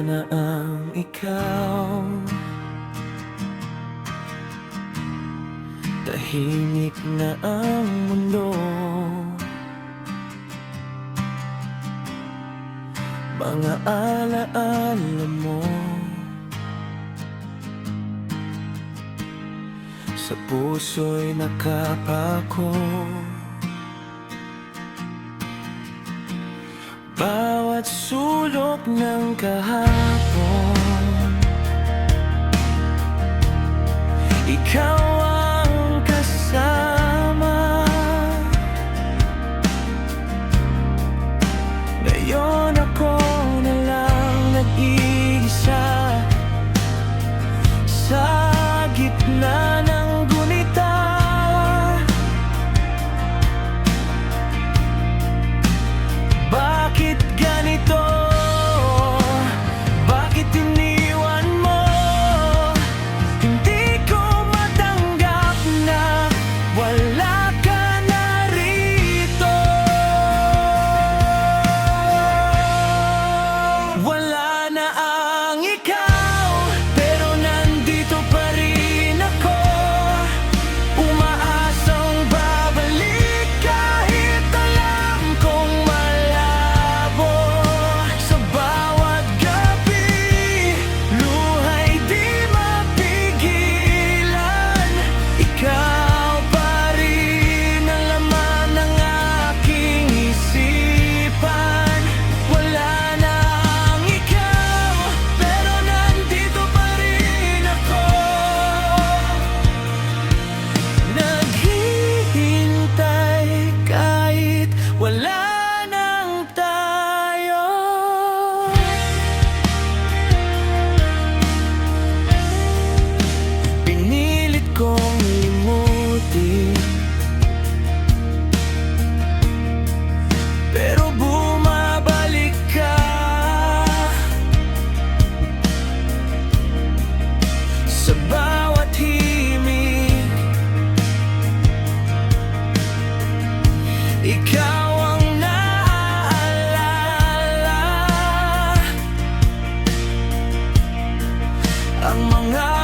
na ang ikaw. Tahimik na ang mundo, mga alaala mo sa puso'y nakapako. Bawat sulok ng kahapon, ikaw ang kasama. Ngayon ako na lang nag-iisa sa gitna ng gunita. Bakit ganito? Bakit iniwan mo? Hindi ko matanggap na wala ka na rito. Wala na ang ikaw, pero nandito pa rin ako. Umaasang babalik kahit alam kong malabo. Sa bawat gabi, luha'y di mapigilan. Ikaw pa rin ang laman ng aking isipan. Wala na ang ikaw, pero nandito pa rin ako. Naghihintay kahit wala nang tayo. Pinilit kong limutin, pero bumabalik ka. Sa bawat himig, ikaw ang naaalala. Ang mga